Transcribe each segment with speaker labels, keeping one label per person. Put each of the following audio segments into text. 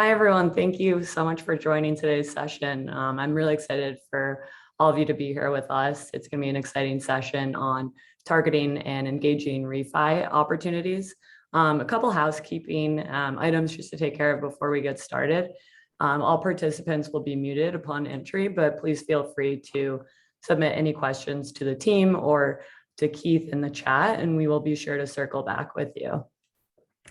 Speaker 1: Hi, everyone. Thank you so much for joining today's session. I'm really excited for all of you to be here with us. It's going to be an exciting session on targeting and engaging refi opportunities. A couple housekeeping items just to take care of before we get started. All participants will be muted upon entry, but please feel free to submit any questions to the team or to Keith in the chat, and we will be sure to circle back with you.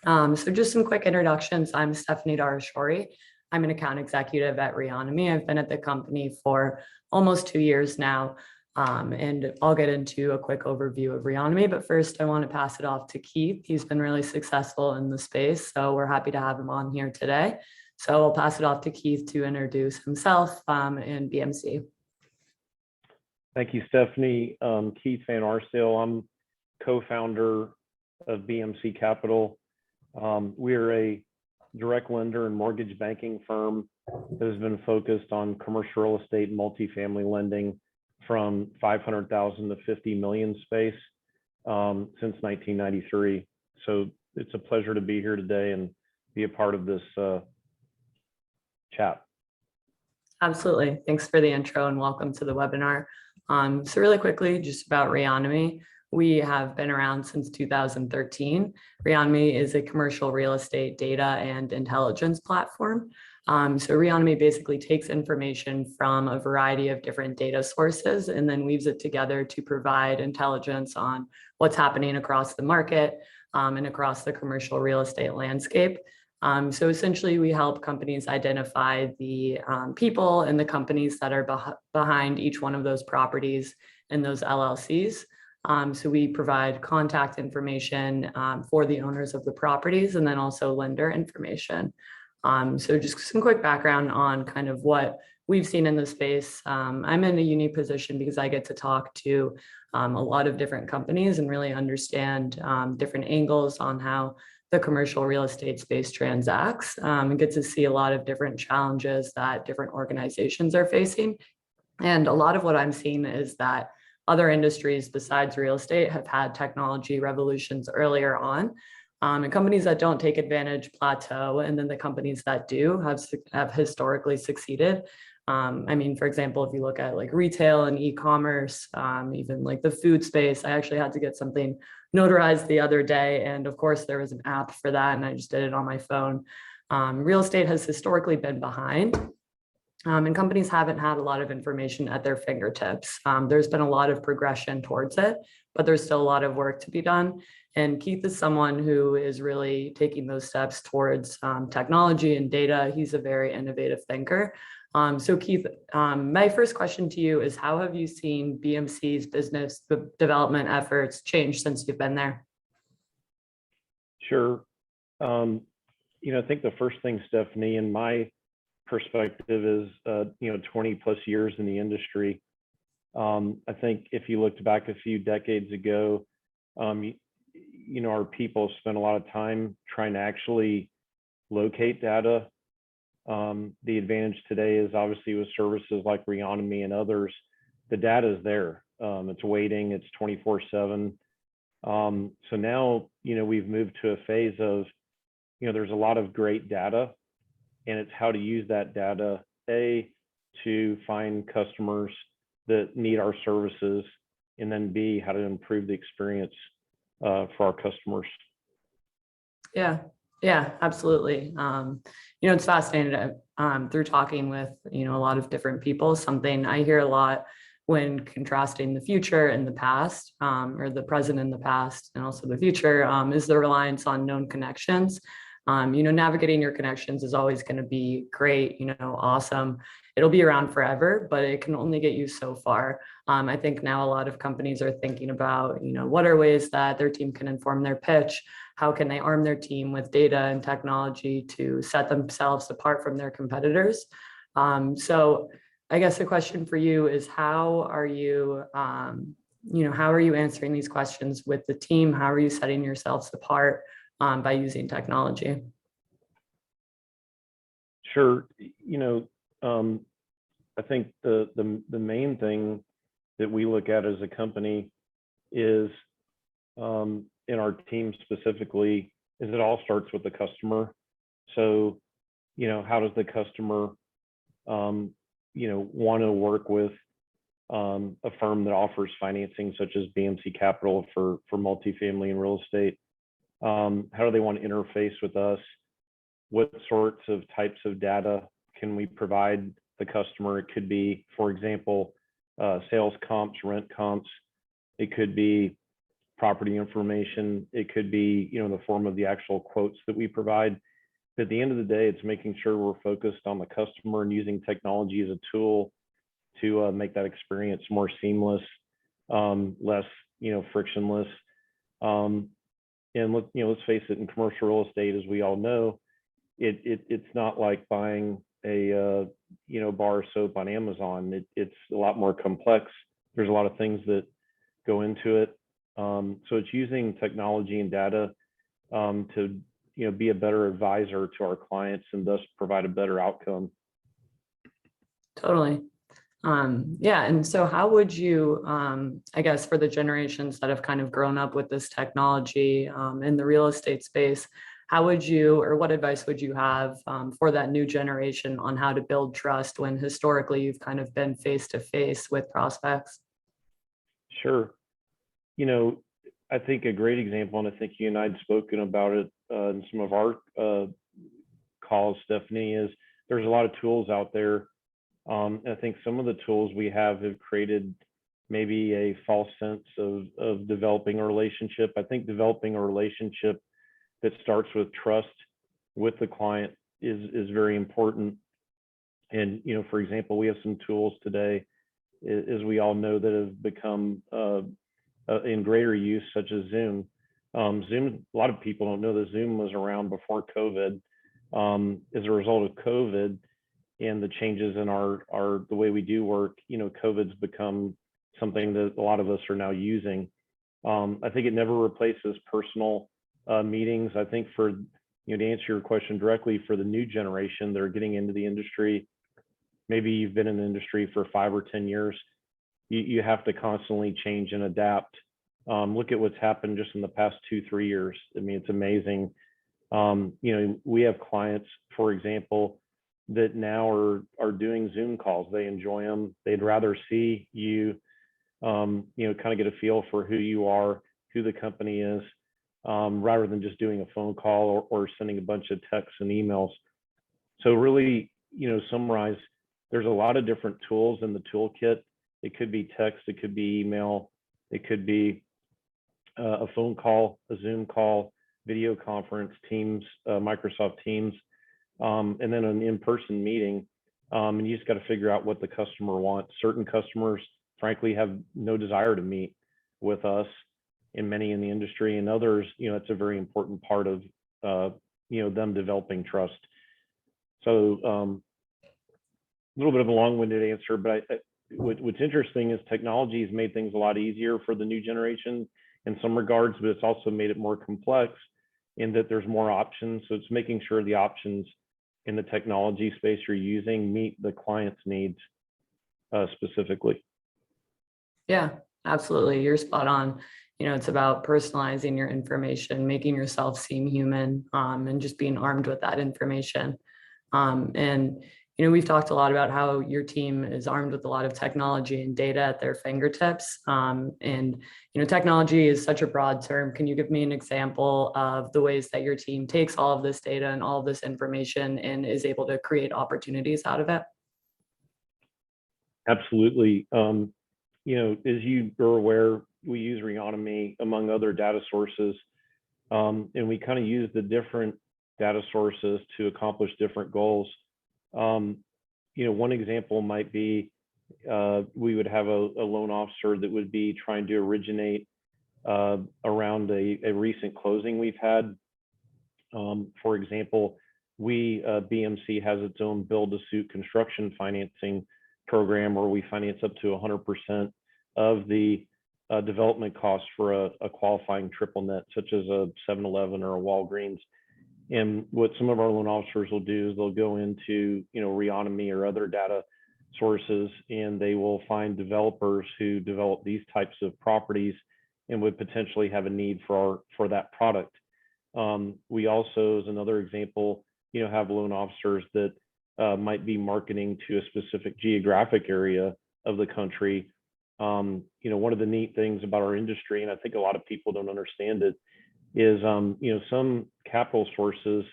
Speaker 1: So just some quick introductions. I'm Stephanie Darashori. I'm an account executive at Reonomy. I've been at the company for almost 2 years now, and I'll get into a quick overview of Reonomy. But first, I want to pass it off to Keith. He's been really successful in the space, so we're happy to have him on here today. So I'll pass it off to Keith to introduce himself and BMC.
Speaker 2: Thank you, Stephanie. Keith Van Arsdale. I'm co-founder of BMC Capital. We're a direct lender and mortgage banking firm that has been focused on commercial real estate and multifamily lending from 500,000 to 50 million space since 1993. So it's a pleasure to be here today and be a part of this chat.
Speaker 1: Absolutely. Thanks for the intro and welcome to the webinar. So really quickly, just about Reonomy. We have been around since 2013. Reonomy is a commercial real estate data and intelligence platform. So Reonomy basically takes information from a variety of different data sources and then weaves it together to provide intelligence on what's happening across the market and across the commercial real estate landscape. So essentially, we help companies identify the people and the companies that are behind each one of those properties and those LLCs. So we provide contact information for the owners of the properties and then also lender information. So just some quick background on kind of what we've seen in the space. I'm in a unique position because I get to talk to a lot of different companies and really understand different angles on how the commercial real estate space transacts and get to see a lot of different challenges that different organizations are facing. And a lot of what I'm seeing is that other industries besides real estate have had technology revolutions earlier on. And companies that don't take advantage plateau, and then the companies that do have historically succeeded. I mean, for example, if you look at like retail and e-commerce, even like the food space, I actually had to get something notarized the other day. And of course, there was an app for that, and I just did it on my phone. Real estate has historically been behind. And companies haven't had a lot of information at their fingertips. There's been a lot of progression towards it, but there's still a lot of work to be done. And Keith is someone who is really taking those steps towards technology and data. He's a very innovative thinker. So Keith, my first question to you is, how have you seen BMC's business development efforts change since you've been there?
Speaker 2: Sure. I think the first thing, Stephanie, in my perspective is, 20 plus years in the industry. I think if you looked back a few decades ago, our people spent a lot of time trying to actually locate data. The advantage today is obviously with services like Reonomy and others, the data is there. It's waiting, it's 24/7. So now, we've moved to a phase of, there's a lot of great data, and it's how to use that data, to find customers that need our services, and then B, how to improve the experience for our customers.
Speaker 1: Yeah, absolutely. It's fascinating through talking with, a lot of different people. Something I hear a lot when contrasting the future and the past, or the present and the past, and also the future, is the reliance on known connections. Navigating your connections is always going to be great, awesome. It'll be around forever, but it can only get you so far. I think now a lot of companies are thinking about, what are ways that their team can inform their pitch? How can they arm their team with data and technology to set themselves apart from their competitors? So I guess the question for you is, how are you answering these questions with the team? How are you setting yourselves apart by using technology?
Speaker 2: Sure. I think the main thing that we look at as a company is, in our team specifically, is it all starts with the customer. So, how does the customer, want to work with a firm that offers financing such as BMC Capital for multifamily and real estate? How do they want to interface with us? What sorts of types of data can we provide the customer? It could be, for example, sales comps, rent comps. It could be property information. It could be, in the form of the actual quotes that we provide. At the end of the day, it's making sure we're focused on the customer and using technology as a tool to make that experience more seamless, less, frictionless. And let's face it, in commercial real estate, as we all know, it's not like buying a bar of soap on Amazon. It's a lot more complex. There's a lot of things that go into it. So it's using technology and data to be a better advisor to our clients and thus provide a better outcome.
Speaker 1: Totally. Yeah. And so how would you, I guess, for the generations that have kind of grown up with this technology in the real estate space, how would you, or what advice would you have for that new generation on how to build trust when historically you've kind of been face to face with prospects?
Speaker 2: Sure. I think a great example, and I think you and I had spoken about it in some of our calls, Stephanie, is there's a lot of tools out there. I think some of the tools we have created maybe a false sense of developing a relationship. I think developing a relationship that starts with trust with the client is very important. And, for example, we have some tools today, as we all know, that have become in greater use, such as Zoom. Zoom, a lot of people don't know that Zoom was around before COVID. As a result of COVID and the changes in the way we do work, COVID's become something that a lot of us are now using. I think it never replaces personal meetings. I think to answer your question directly, for the new generation that are getting into the industry, maybe you've been in the industry for 5 or 10 years, you have to constantly change and adapt. Look at what's happened just in the past 2-3 years. I mean, it's amazing. We have clients, for example, that now are doing Zoom calls. They enjoy them. They'd rather see you, kind of get a feel for who you are, who the company is, rather than just doing a phone call or sending a bunch of texts and emails. So really, summarize, there's a lot of different tools in the toolkit. It could be text, it could be email, it could be a phone call, a Zoom call, video conference, Teams, Microsoft Teams, and then an in-person meeting. And you just got to figure out what the customer wants. Certain customers, frankly, have no desire to meet with us, and many in the industry, and others, it's a very important part of, them developing trust. So a little bit of a long-winded answer, but what's interesting is technology has made things a lot easier for the new generation in some regards, but it's also made it more complex in that there's more options. So it's making sure the options in the technology space you're using meet the client's needs specifically.
Speaker 1: Yeah, absolutely. You're spot on. It's about personalizing your information, making yourself seem human, and just being armed with that information. And we've talked a lot about how your team is armed with a lot of technology and data at their fingertips. And technology is such a broad term. Can you give me an example of the ways that your team takes all of this data and all of this information and is able to create opportunities out of it?
Speaker 2: Absolutely. As you are aware, we use Reonomy among other data sources, and we kind of use the different data sources to accomplish different goals. One example might be we would have a loan officer that would be trying to originate around a recent closing we've had. For example, BMC has its own build-to-suit construction financing program where we finance up to 100% of the development costs for a qualifying triple net, such as a 7-Eleven or a Walgreens. And what some of our loan officers will do is they'll go into, Reonomy or other data sources, and they will find developers who develop these types of properties and would potentially have a need for that product. We also, as another example, have loan officers that might be marketing to a specific geographic area of the country. One of the neat things about our industry, and I think a lot of people don't understand it, is some capital sources,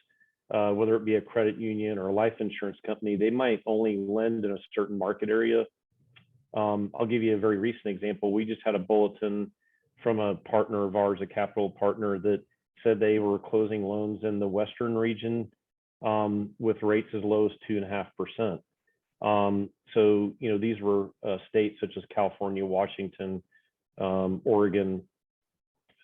Speaker 2: whether it be a credit union or a life insurance company, they might only lend in a certain market area. I'll give you a very recent example. We just had a bulletin from a partner of ours, a capital partner, that said they were closing loans in the Western region with rates as low as 2.5%. So, these were states such as California, Washington, Oregon.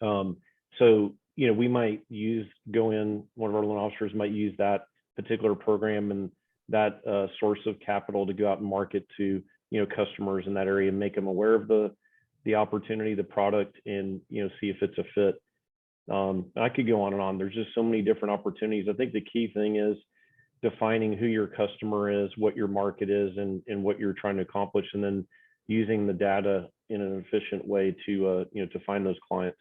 Speaker 2: So, we might one of our loan officers might use that particular program and that source of capital to go out and market to, customers in that area and make them aware of the opportunity, the product, and, see if it's a fit. I could go on and on. There's just so many different opportunities. I think the key thing is defining who your customer is, what your market is, and what you're trying to accomplish, and then using the data in an efficient way to find those clients.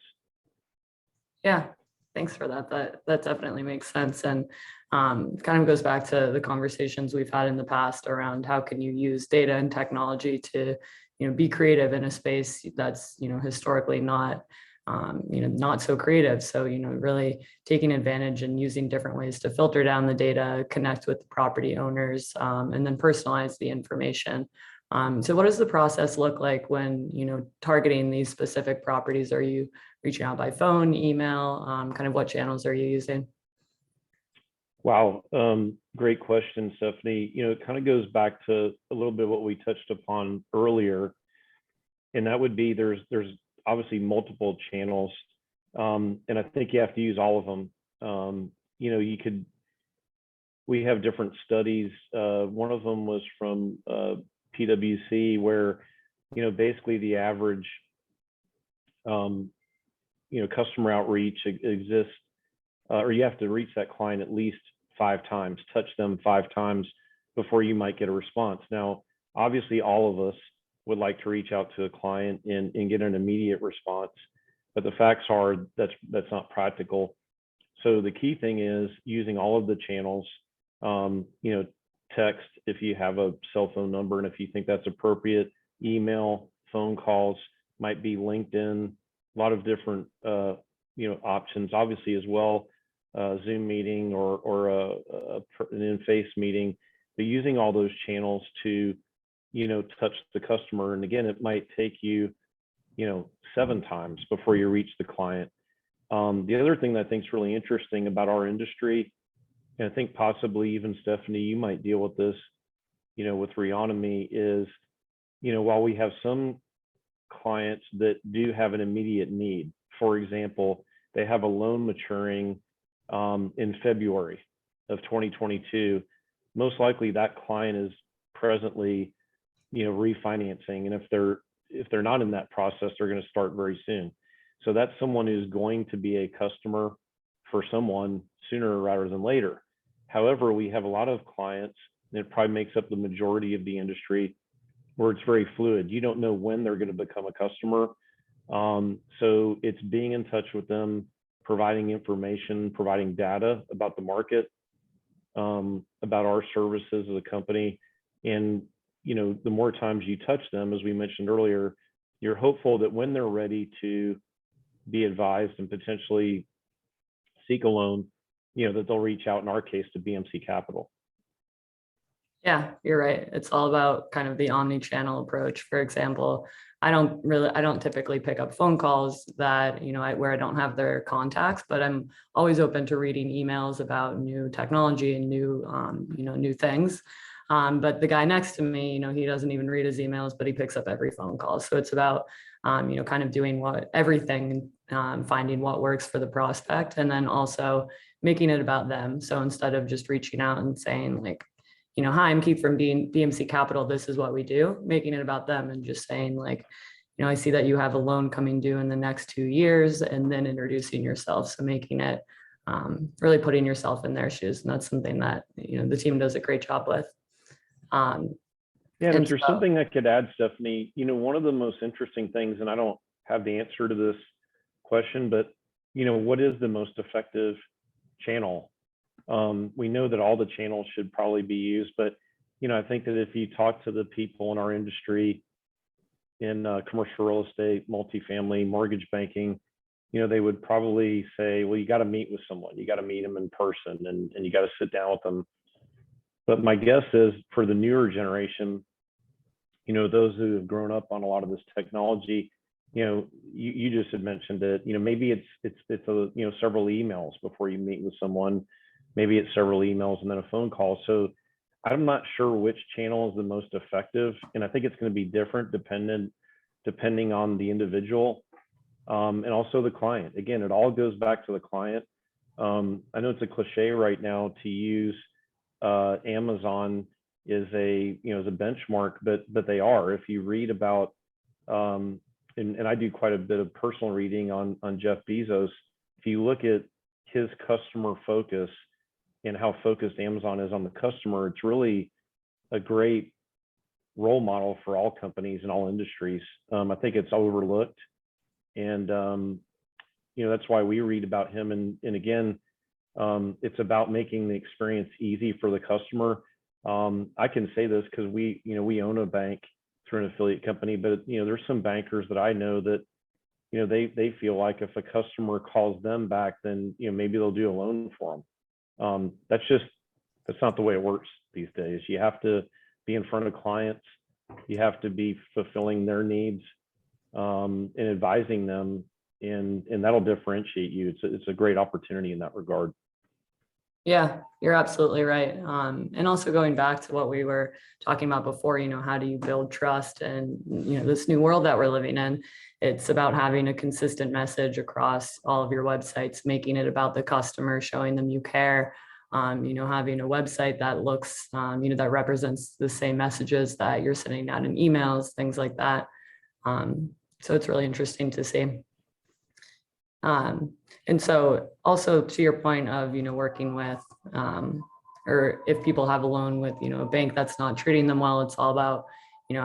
Speaker 1: Yeah, thanks for that. That definitely makes sense. And kind of goes back to the conversations we've had in the past around how can you use data and technology to, be creative in a space that's, historically not, not so creative. So, really taking advantage and using different ways to filter down the data, connect with the property owners, and then personalize the information. So what does the process look like when, targeting these specific properties? Are you reaching out by phone, email, kind of what channels are you using?
Speaker 2: Wow, great question, Stephanie. It kind of goes back to a little bit what we touched upon earlier, and that would be there's obviously multiple channels, and I think you have to use all of them. We have different studies. One of them was from PwC, where basically the average customer outreach exists, or you have to reach that client at least 5 times, touch them 5 times before you might get a response. Now, obviously, all of us would like to reach out to a client and get an immediate response, but the facts are that's not practical. So the key thing is using all of the channels. Text if you have a cell phone number, and if you think that's appropriate, email, phone calls, might be LinkedIn, a lot of different options, obviously, as well, Zoom meeting or an in-face meeting, but using all those channels to touch the customer. And again, it might take you 7 times before you reach the client. The other thing that I think is really interesting about our industry, and I think possibly even Stephanie, you might deal with this, with Reonomy, is, while we have some clients that do have an immediate need, for example, they have a loan maturing in February of 2022, most likely that client is presently, refinancing. And if they're not in that process, they're going to start very soon. So that's someone who's going to be a customer for someone sooner rather than later. However, we have a lot of clients, and it probably makes up the majority of the industry, where it's very fluid. You don't know when they're going to become a customer. So it's being in touch with them, providing information, providing data about the market, about our services as a company. And, the more times you touch them, as we mentioned earlier, you're hopeful that when they're ready to be advised and potentially seek a loan, that they'll reach out, in our case, to BMC Capital.
Speaker 1: Yeah, you're right. It's all about kind of the omni-channel approach. For example, I don't typically pick up phone calls that, where I don't have their contacts, but I'm always open to reading emails about new technology and new things. But the guy next to me, he doesn't even read his emails, but he picks up every phone call. So it's about, kind of doing everything, finding what works for the prospect, and then also making it about them. So instead of just reaching out and saying like, hi, I'm Keith from BMC Capital, this is what we do, making it about them and just saying like, I see that you have a loan coming due in the next 2 years, and then introducing yourself. So making it, really putting yourself in their shoes. And that's something that, the team does a great job with.
Speaker 2: Yeah, and if there's something I could add, Stephanie, one of the most interesting things, and I don't have the answer to this question, but what is the most effective channel We know that all the channels should probably be used, but I think that if you talk to the people in our industry in commercial real estate, multifamily, mortgage banking, they would probably say, well, you got to meet with someone, you got to meet them in person, and you got to sit down with them. But my guess is for the newer generation, those who have grown up on a lot of this technology, you just had mentioned it, maybe it's several emails before you meet with someone, maybe it's several emails and then a phone call. So I'm not sure which channel is the most effective, and I think it's going to be different depending on the individual, and also the client. Again, it all goes back to the client. I know it's a cliche right now to use Amazon is a benchmark, but they are. If you read about and I do quite a bit of personal reading on Jeff Bezos. If you look at his customer focus and how focused Amazon is on the customer, it's really a great role model for all companies and all industries. I think it's overlooked, and that's why we read about him. And again, it's about making the experience easy for the customer. I can say this because we own a bank through an affiliate company, but there's some bankers that I know that they feel like if a customer calls them back, then maybe they'll do a loan for them. That's not the way it works these days. You have to be in front of clients, you have to be fulfilling their needs, and advising them, and that'll differentiate you. It's a great opportunity in that regard.
Speaker 1: Yeah, you're absolutely right. And also going back to what we were talking about before, how do you build trust? And, this new world that we're living in, it's about having a consistent message across all of your websites, making it about the customer, showing them you care, having a website that looks, that represents the same messages that you're sending out in emails, things like that. So it's really interesting to see. And so also to your point of, working with, or if people have a loan with, a bank that's not treating them well, it's all about,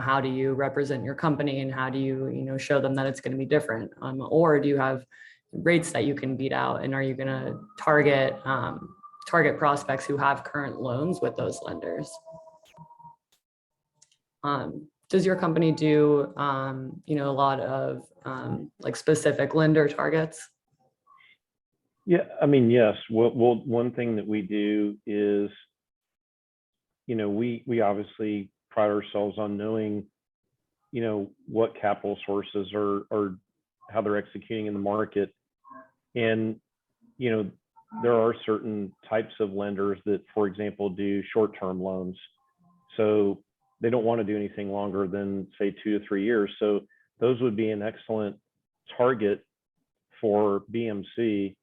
Speaker 1: how do you represent your company and how do you, show them that it's going to be different? Or do you have rates that you can beat out, and are you going to target prospects who have current loans with those lenders? Does your company do, a lot of like specific lender targets?
Speaker 2: Yeah, I mean, yes. One thing that we do is, we obviously pride ourselves on knowing, what capital sources are how they're executing in the market. And, there are certain types of lenders that, for example, do short-term loans. So they don't want to do anything longer than, say, 2 to 3 years. So those would be an excellent target for BMC,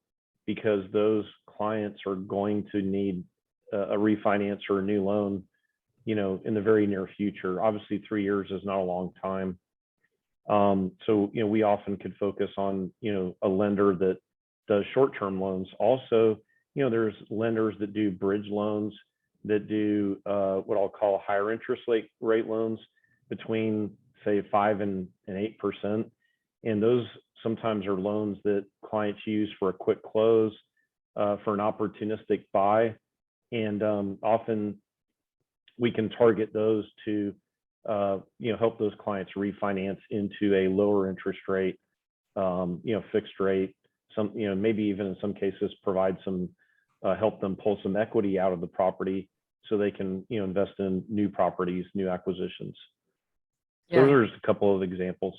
Speaker 2: because those clients are going to need a refinance or a new loan, in the very near future. Obviously, 3 years is not a long time. So, we often could focus on, a lender that does short-term loans. Also, there's lenders that do bridge loans, that do what I'll call higher interest rate loans between, say, 5 and 8%. And those sometimes are loans that clients use for a quick close, for an opportunistic buy. And often we can target those to help those clients refinance into a lower interest rate, fixed rate, maybe even in some cases provide some, help them pull some equity out of the property so they can, invest in new properties, new acquisitions. So those are just a couple of examples.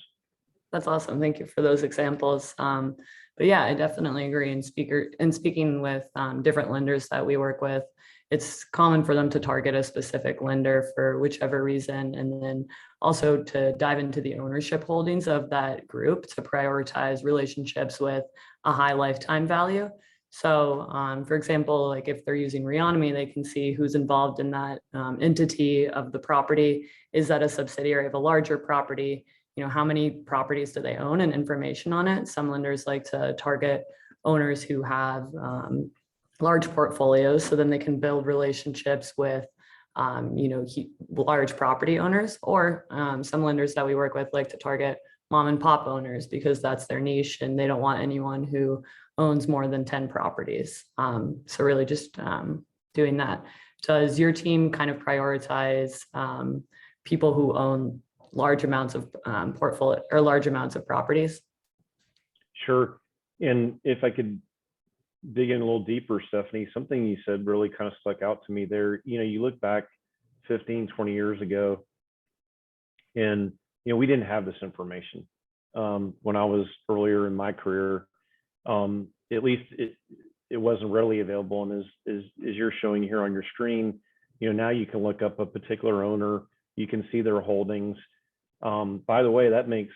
Speaker 1: That's awesome. Thank you for those examples. But yeah, I definitely agree. And speaking with different lenders that we work with, it's common for them to target a specific lender for whichever reason, and then also to dive into the ownership holdings of that group to prioritize relationships with a high lifetime value. So for example, like if they're using Reonomy, they can see who's involved in that entity of the property. Is that a subsidiary of a larger property? How many properties do they own, and information on it. Some lenders like to target owners who have large portfolios, so then they can build relationships with large property owners. Or some lenders that we work with like to target mom and pop owners, because that's their niche and they don't want anyone who owns more than 10 properties. So really just doing that. Does your team kind of prioritize people who own large amounts of portfolio or large amounts of properties?
Speaker 2: Sure. And if I could dig in a little deeper, Stephanie, something you said really kind of stuck out to me there. You look back 15, 20 years ago, and we didn't have this information. When I was earlier in my career, at least it wasn't readily available. And as you're showing here on your screen, now you can look up a particular owner, you can see their holdings. By the way, that makes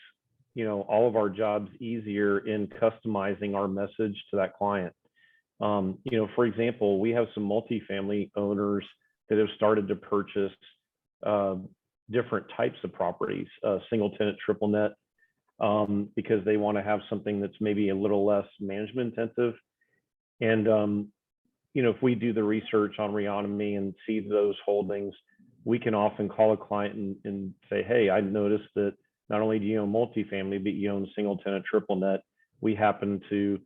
Speaker 2: all of our jobs easier in customizing our message to that client. For example, we have some multifamily owners that have started to purchase different types of properties, single tenant, triple net, because they want to have something that's maybe a little less management intensive. And if we do the research on Reonomy and see those holdings, we can often call a client and say, hey, I noticed that not only do you own multifamily, but you own single tenant, triple net. We happen to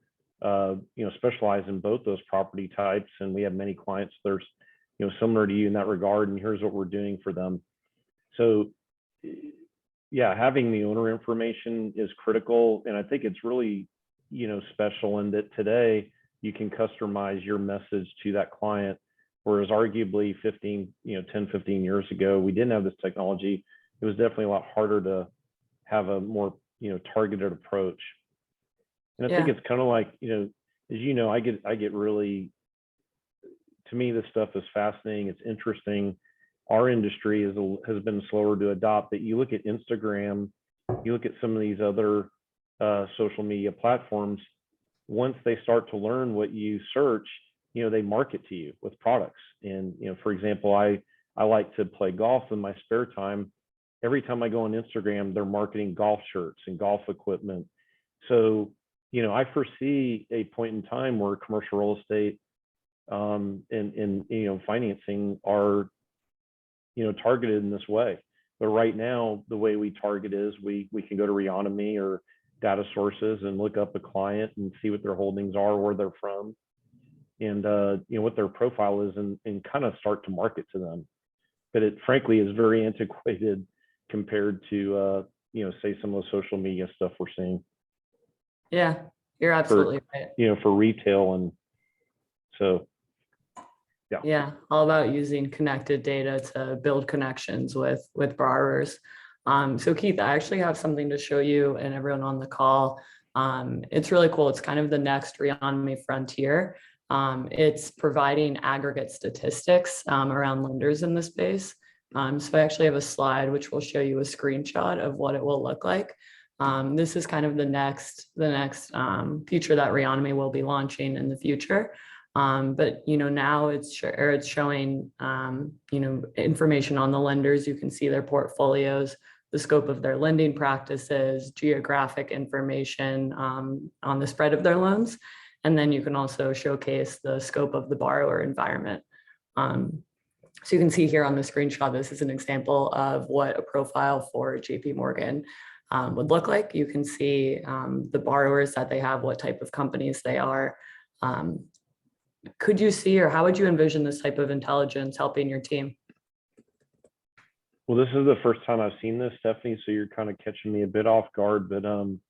Speaker 2: specialize in both those property types, and we have many clients that are similar to you in that regard, and here's what we're doing for them. So yeah, having the owner information is critical, and I think it's really special in that today you can customize your message to that client, whereas arguably 10, 15 years ago, we didn't have this technology. It was definitely a lot harder to have a more targeted approach. And I think it's kind of like, as I get really, to me, this stuff is fascinating. It's interesting. Our industry has been slower to adopt, but you look at Instagram, you look at some of these other social media platforms, once they start to learn what you search, they market to you with products. And, for example, I like to play golf in my spare time. Every time I go on Instagram, they're marketing golf shirts and golf equipment. So, I foresee a point in time where commercial real estate and financing are, targeted in this way. But right now, the way we target is we can go to Reonomy or data sources and look up a client and see what their holdings are, where they're from, and what their profile is, and kind of start to market to them. But it frankly is very antiquated compared to say some of the social media stuff we're seeing.
Speaker 1: Yeah, you're absolutely right.
Speaker 2: For retail. And so
Speaker 1: yeah, all about using connected data to build connections with borrowers. So Keith, I actually have something to show you and everyone on the call. It's really cool. It's kind of the next Reonomy frontier. It's providing aggregate statistics around lenders in the space. So I actually have a slide which will show you a screenshot of what it will look like. This is kind of the next feature that Reonomy will be launching in the future. But now it's showing information on the lenders. You can see their portfolios, the scope of their lending practices, geographic information on the spread of their loans, and then you can also showcase the scope of the borrower environment. So you can see here on the screenshot, this is an example of what a profile for JP Morgan would look like. You can see the borrowers that they have, what type of companies they are. Could you see, or how would you envision this type of intelligence helping your team?
Speaker 2: Well, this is the first time I've seen this, Stephanie, so you're kind of catching me a bit off guard. But when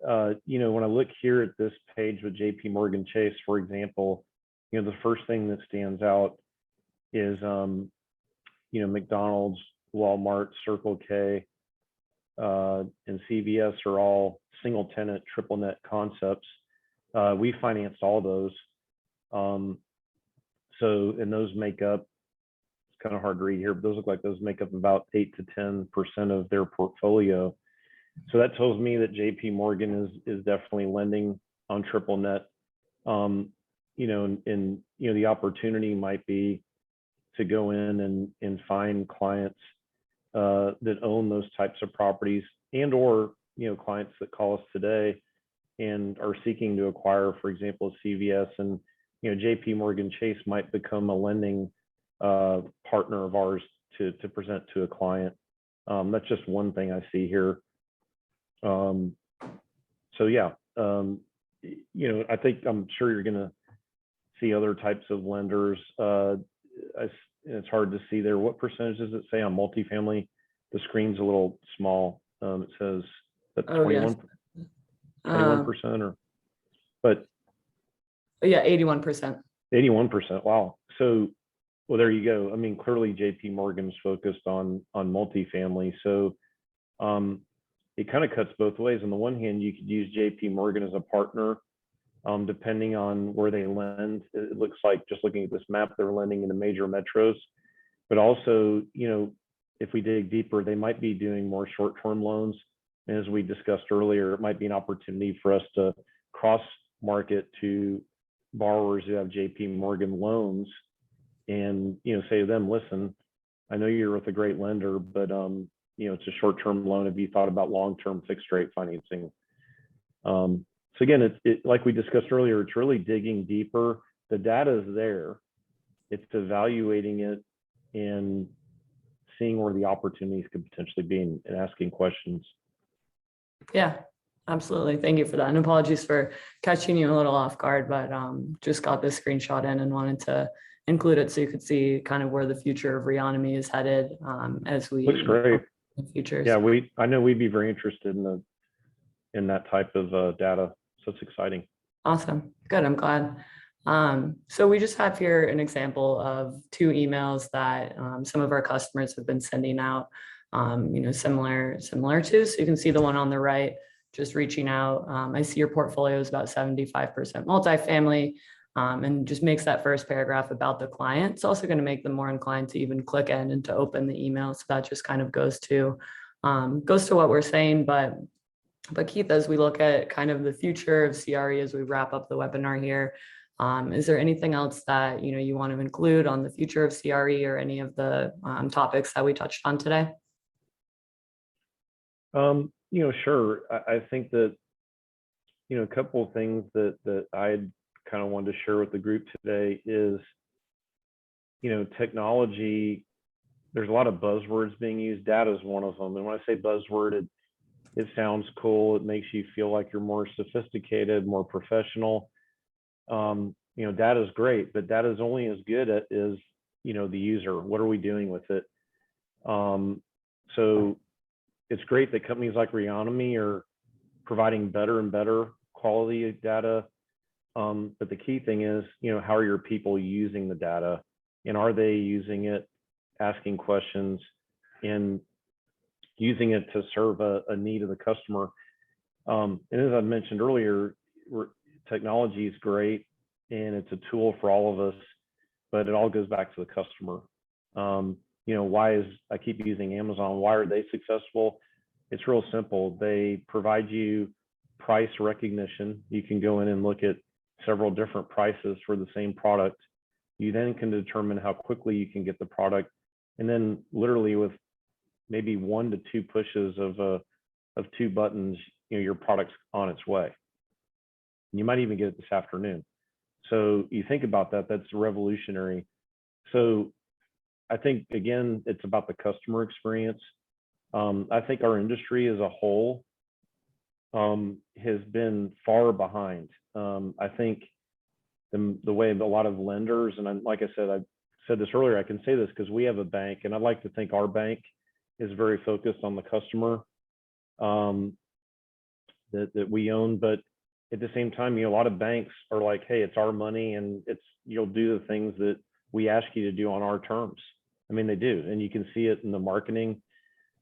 Speaker 2: I look here at this page with JP Morgan Chase, for example, the first thing that stands out is McDonald's, Walmart, Circle K, and CVS are all single tenant, triple net concepts. We financed all those. And those make up, it's kind of hard to read here, but those look like those make up about 8 to 10% of their portfolio. So that tells me that JP Morgan is definitely lending on triple net. And the opportunity might be to go in and find clients that own those types of properties, and or clients that call us today and are seeking to acquire, for example, CVS, and JP Morgan Chase might become a lending partner of ours to present to a client. That's just one thing I see here. So yeah, I think I'm sure you're going to see other types of lenders. It's hard to see there. What percentage does it say on multifamily? The screen's a little small. It says that
Speaker 1: Oh, yes.
Speaker 2: 21% or, but
Speaker 1: Yeah, 81%.
Speaker 2: 81%. Wow. So, well, there you go. I mean, clearly JP Morgan's focused on multifamily. So it kind of cuts both ways. On the one hand, you could use JP Morgan as a partner, depending on where they lend. It looks like, just looking at this map, they're lending in the major metros. But also, if we dig deeper, they might be doing more short-term loans. And as we discussed earlier, it might be an opportunity for us to cross-market to borrowers who have JP Morgan loans and, say to them, listen, I know you're with a great lender, but, it's a short-term loan. Have you thought about long-term fixed rate financing? So again, like we discussed earlier, it's really digging deeper. The data is there. It's evaluating it and seeing where the opportunities could potentially be and asking questions.
Speaker 1: Yeah, absolutely. Thank you for that. And apologies for catching you a little off guard, but just got this screenshot in and wanted to include it so you could see kind of where the future of Reonomy is headed as we
Speaker 2: Looks great.
Speaker 1: in futures.
Speaker 2: Yeah, I know we'd be very interested in that type of data. So it's exciting.
Speaker 1: Awesome. Good. I'm glad. So we just have here an example of 2 emails that some of our customers have been sending out, similar to. So you can see the one on the right, just reaching out. I see your portfolio is about 75% multifamily, and just makes that first paragraph about the client. It's also going to make them more inclined to even click in and to open the email. So that just kind of goes to what we're saying. But Keith, as we look at kind of the future of CRE as we wrap up the webinar here, is there anything else that you want to include on the future of CRE or any of the topics that we touched on today?
Speaker 2: Sure. I think that a couple of things that I kind of wanted to share with the group today is technology. There's a lot of buzzwords being used. Data is one of them. And when I say buzzword, it sounds cool. It makes you feel like you're more sophisticated, more professional. Data is great, but data is only as good as the user. What are we doing with it? So it's great that companies like Reonomy are providing better and better quality data. But the key thing is, how are your people using the data, and are they using it, asking questions, and using it to serve a need of the customer? And as I mentioned earlier, technology is great and it's a tool for all of us, but it all goes back to the customer. I keep using Amazon. Why are they successful? It's real simple. They provide you price recognition. You can go in and look at several different prices for the same product. You then can determine how quickly you can get the product. And then literally with maybe 1 to 2 pushes of 2 buttons, your product's on its way. You might even get it this afternoon. So you think about that, that's revolutionary. So I think, again, it's about the customer experience. I think our industry as a whole has been far behind. I think the way a lot of lenders, and like I said, I said this earlier, I can say this because we have a bank, and I'd like to think our bank is very focused on the customer that we own. But at the same time, a lot of banks are like, hey, it's our money and you'll do the things that we ask you to do on our terms. I mean, they do, and you can see it in the marketing.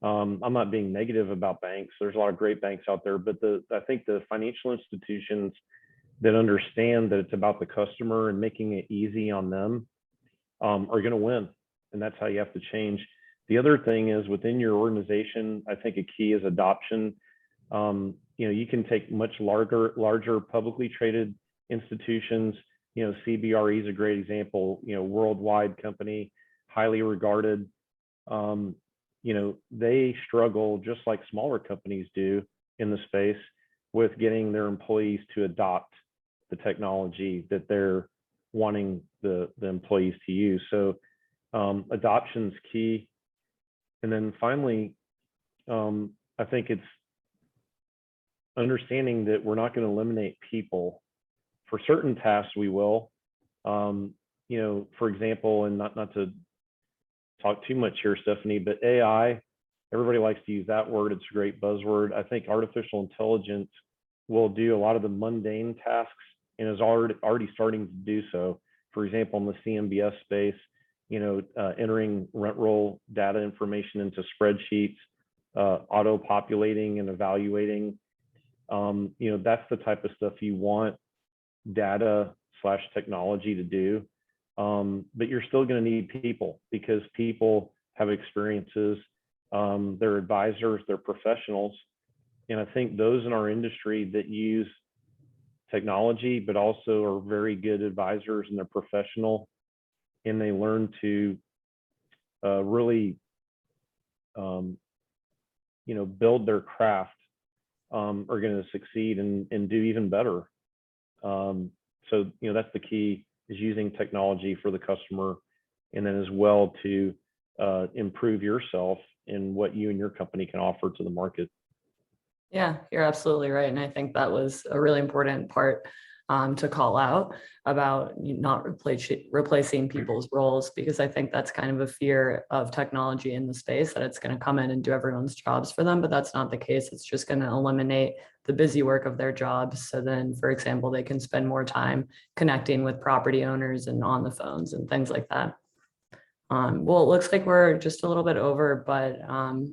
Speaker 2: I'm not being negative about banks. There's a lot of great banks out there, but I think the financial institutions that understand that it's about the customer and making it easy on them are going to win. And that's how you have to change. The other thing is, within your organization, I think a key is adoption. You can take much larger publicly traded institutions. CBRE is a great example. Worldwide company, highly regarded. They struggle just like smaller companies do in the space with getting their employees to adopt the technology that they're wanting the employees to use. So adoption's key. And then finally, I think it's understanding that we're not going to eliminate people. For certain tasks, we will. You know, for example, and not to talk too much here, Stephanie, but AI, everybody likes to use that word. It's a great buzzword. I think artificial intelligence will do a lot of the mundane tasks and is already starting to do so. For example, in the CMBS space, you know, entering rent roll data information into spreadsheets, auto populating and evaluating. You know, that's the type of stuff you want data/technology to do. But you're still going to need people, because people have experiences, they're advisors, they're professionals. And I think those in our industry that use technology, but also are very good advisors and they're professional and they learn to really, you know, build their craft, are going to succeed and do even better. So, you know, that's the key, is using technology for the customer, and then as well to improve yourself in what you and your company can offer to the market.
Speaker 1: Yeah, you're absolutely right. And I think that was a really important part to call out about not replacing people's roles, because I think that's kind of a fear of technology in the space, that it's going to come in and do everyone's jobs for them. But that's not the case. It's just going to eliminate the busy work of their jobs. So then, for example, they can spend more time connecting with property owners and on the phones and things like that. Well, it looks like we're just a little bit over, but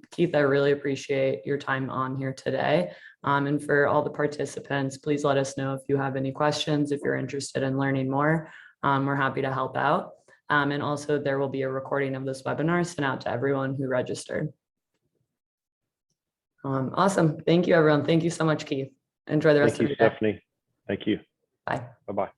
Speaker 1: Keith, I really appreciate your time on here today. And for all the participants, please let us know if you have any questions, if you're interested in learning more. We're happy to help out. And also there will be a recording of this webinar sent out to everyone who registered. Awesome. Thank you, everyone. Thank you so much, Keith. Enjoy the rest of your day.
Speaker 2: Thank you, Stephanie. Thank you.
Speaker 1: Bye.
Speaker 2: Bye-bye.